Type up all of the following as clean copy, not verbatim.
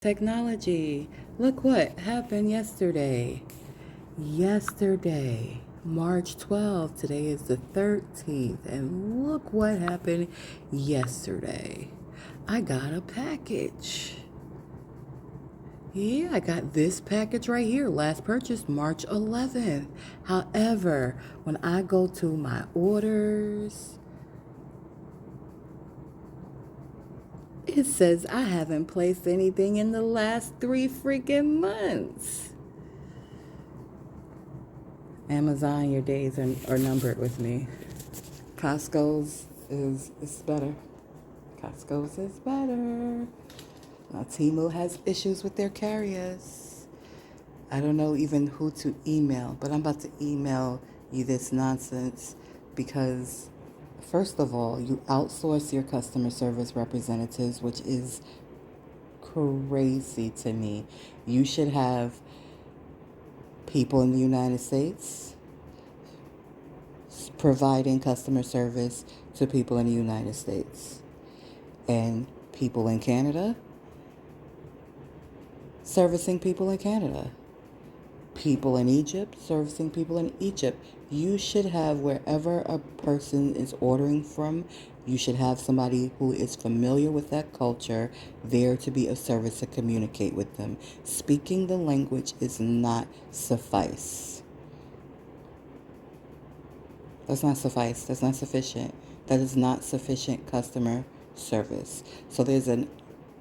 Technology. Look what happened yesterday. Yesterday, March 12th. Today is the 13th. And look what happened yesterday. I got a package. Yeah, I got this package right here. Last purchased March 11th. However, when I go to my orders, it says I haven't placed anything in the last 3 freaking months. Amazon, your days are numbered with me. Costco's is better. Costco's is better. Now, Temu has issues with their carriers. I don't know even who to email, but I'm about to email you this nonsense because, first of all, you outsource your customer service representatives, which is crazy to me. You should have people in the United States providing customer service to people in the United States, and people in Canada servicing people in Canada, people in Egypt servicing people in Egypt. You should have, wherever a person is ordering from, you should have somebody who is familiar with that culture there to be of service to communicate with them. Speaking the language is not suffice. That's not suffice. That's not sufficient. That is not sufficient customer service. So there's an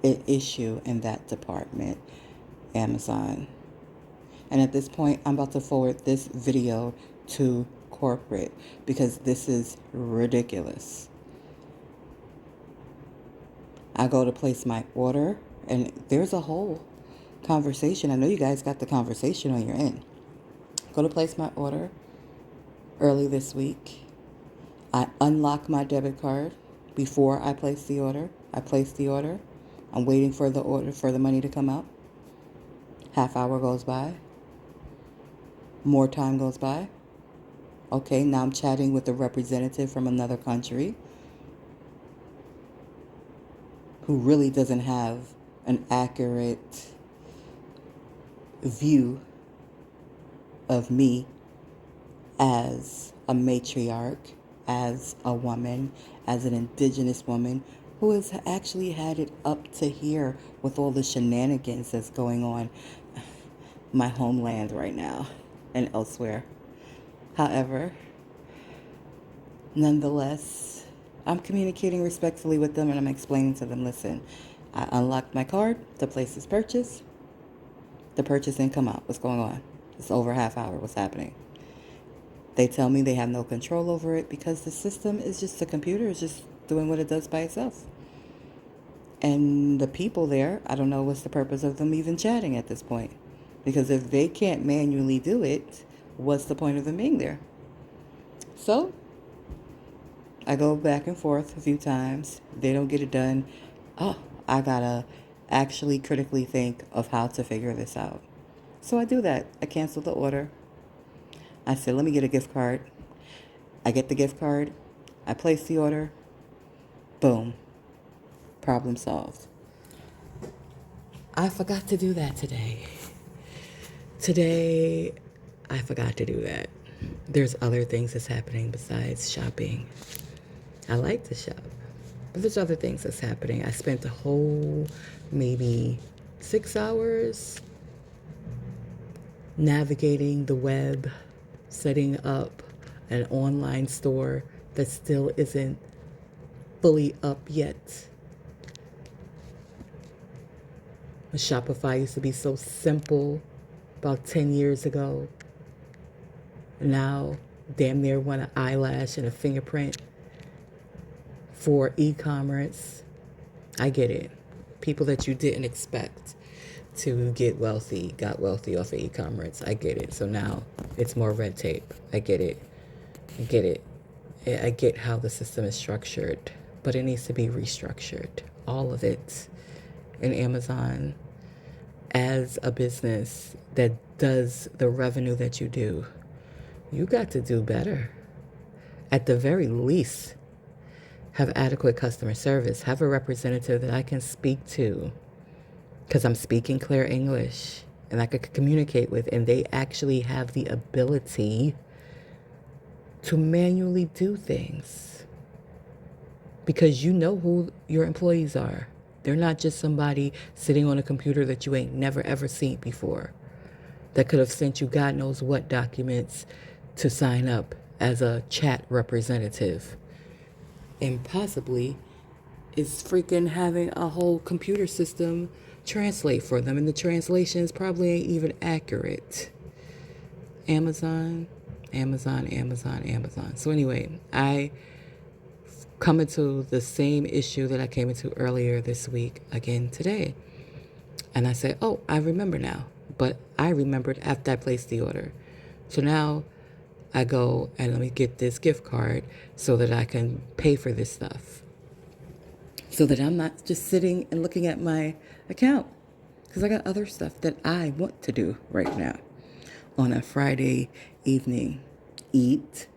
issue in that department, Amazon. And at this point, I'm about to forward this video to corporate because this is ridiculous. I go to place my order, and there's a whole conversation. I know you guys got the conversation on your end. Go to place my order early this week. I unlock my debit card before I place the order. I place the order. I'm waiting for the money to come out. Half hour goes by. More time goes by. Okay, now I'm chatting with a representative from another country who really doesn't have an accurate view of me as a matriarch, as a woman, as an indigenous woman who has actually had it up to here with all the shenanigans that's going on my homeland right now and elsewhere. However, nonetheless, I'm communicating respectfully with them and I'm explaining to them, listen, I unlocked my card to place this purchase. The purchase didn't come out. What's going on? It's over half hour. What's happening? They tell me they have no control over it because the system is just, the computer is just doing what it does by itself. And the people there, I don't know what's the purpose of them even chatting at this point. Because if they can't manually do it, what's the point of them being there? So, I go back and forth a few times. They don't get it done. Oh, I gotta actually critically think of how to figure this out. So I do that. I cancel the order. I said, let me get a gift card. I get the gift card. I place the order. Boom. Problem solved. I forgot to do that today. Today, I forgot to do that. There's other things that's happening besides shopping. I like to shop, but there's other things that's happening. I spent the whole maybe 6 hours navigating the web, setting up an online store that still isn't fully up yet. Shopify used to be so simple about 10 years ago. Now, damn near want an eyelash and a fingerprint for e-commerce. I get it. People that you didn't expect to get wealthy got wealthy off of e-commerce. I get it. So now it's more red tape. I get it. I get it. I get how the system is structured, but it needs to be restructured. All of it. And Amazon, as a business that does the revenue that you do, you got to do better. At the very least, have adequate customer service. Have a representative that I can speak to because I'm speaking clear English and I could communicate with, and they actually have the ability to manually do things because you know who your employees are. They're not just somebody sitting on a computer that you ain't never ever seen before that could have sent you God knows what documents to sign up as a chat representative. And possibly is freaking having a whole computer system translate for them, and the translations probably ain't even accurate. Amazon, Amazon, Amazon, Amazon. So anyway, I come into the same issue that I came into earlier this week again today. And I said, oh, I remember now. But I remembered after I placed the order. So now I go and let me get this gift card so that I can pay for this stuff. So that I'm not just sitting and looking at my account. Because I got other stuff that I want to do right now. On a Friday evening, eat.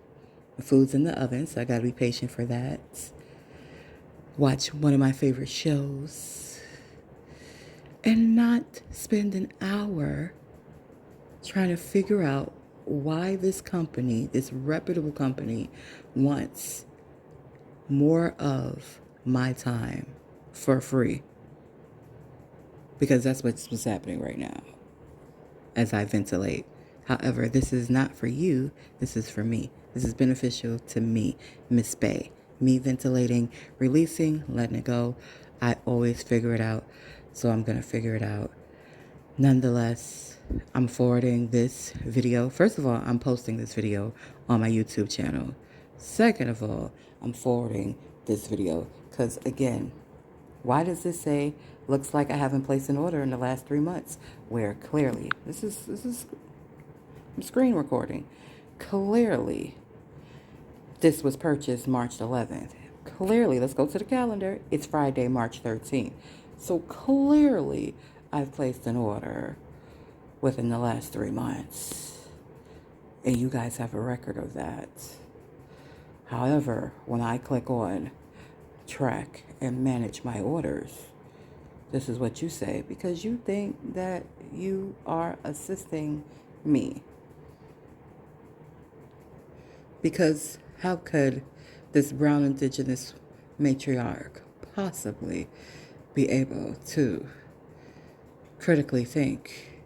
The food's in the oven, so I got to be patient for that. Watch one of my favorite shows. And not spend an hour trying to figure out why this company, this reputable company, wants more of my time for free. Because that's what's happening right now as I ventilate. However, this is not for you. This is for me. This is beneficial to me, Miss Bay. Me ventilating, releasing, letting it go. I always figure it out, so I'm going to figure it out. Nonetheless, I'm forwarding this video. First of all, I'm posting this video on my YouTube channel. Second of all, I'm forwarding this video because, again, why does this say, looks like I haven't placed an order in the last 3 months? Where clearly, this is screen recording. Clearly, this was purchased March 11th. Clearly, let's go to the calendar. It's Friday, March 13th. So clearly, I've placed an order within the last 3 months. And you guys have a record of that. However, when I click on track and manage my orders, this is what you say because you think that you are assisting me. Because how could this brown indigenous matriarch possibly be able to critically think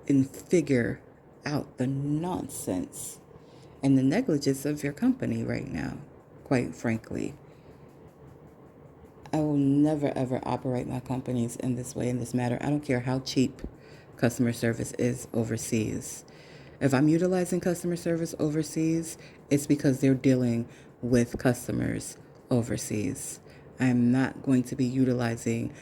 and figure out the nonsense and the negligence of your company right now, quite frankly? I will never, ever operate my companies in this way, in this matter. I don't care how cheap customer service is overseas. If I'm utilizing customer service overseas, it's because they're dealing with customers overseas. I'm not going to be utilizing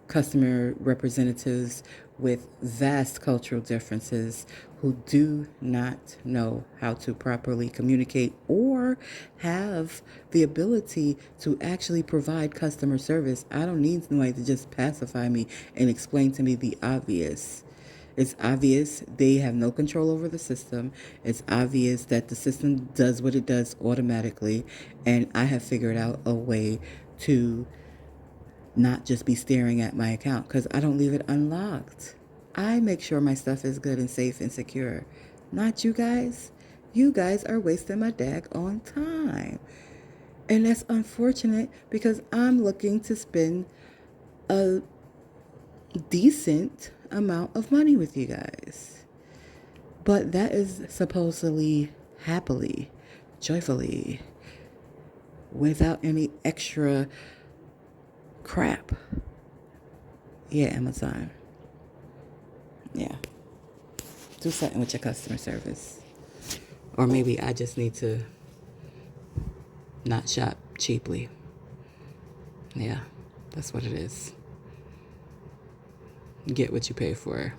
customer representatives with vast cultural differences who do not know how to properly communicate or have the ability to actually provide customer service. I don't need somebody to just pacify me and explain to me the obvious. It's obvious they have no control over the system. It's obvious that the system does what it does automatically. And I have figured out a way to not just be staring at my account because I don't leave it unlocked. I make sure my stuff is good and safe and secure. Not you guys. You guys are wasting my daggone time. And that's unfortunate because I'm looking to spend a decent amount of money with you guys. But that is supposedly happily, joyfully, without any extra crap. Yeah, Amazon. Yeah. Do something with your customer service. Or maybe I just need to not shop cheaply. Yeah, that's what it is. Get what you pay for.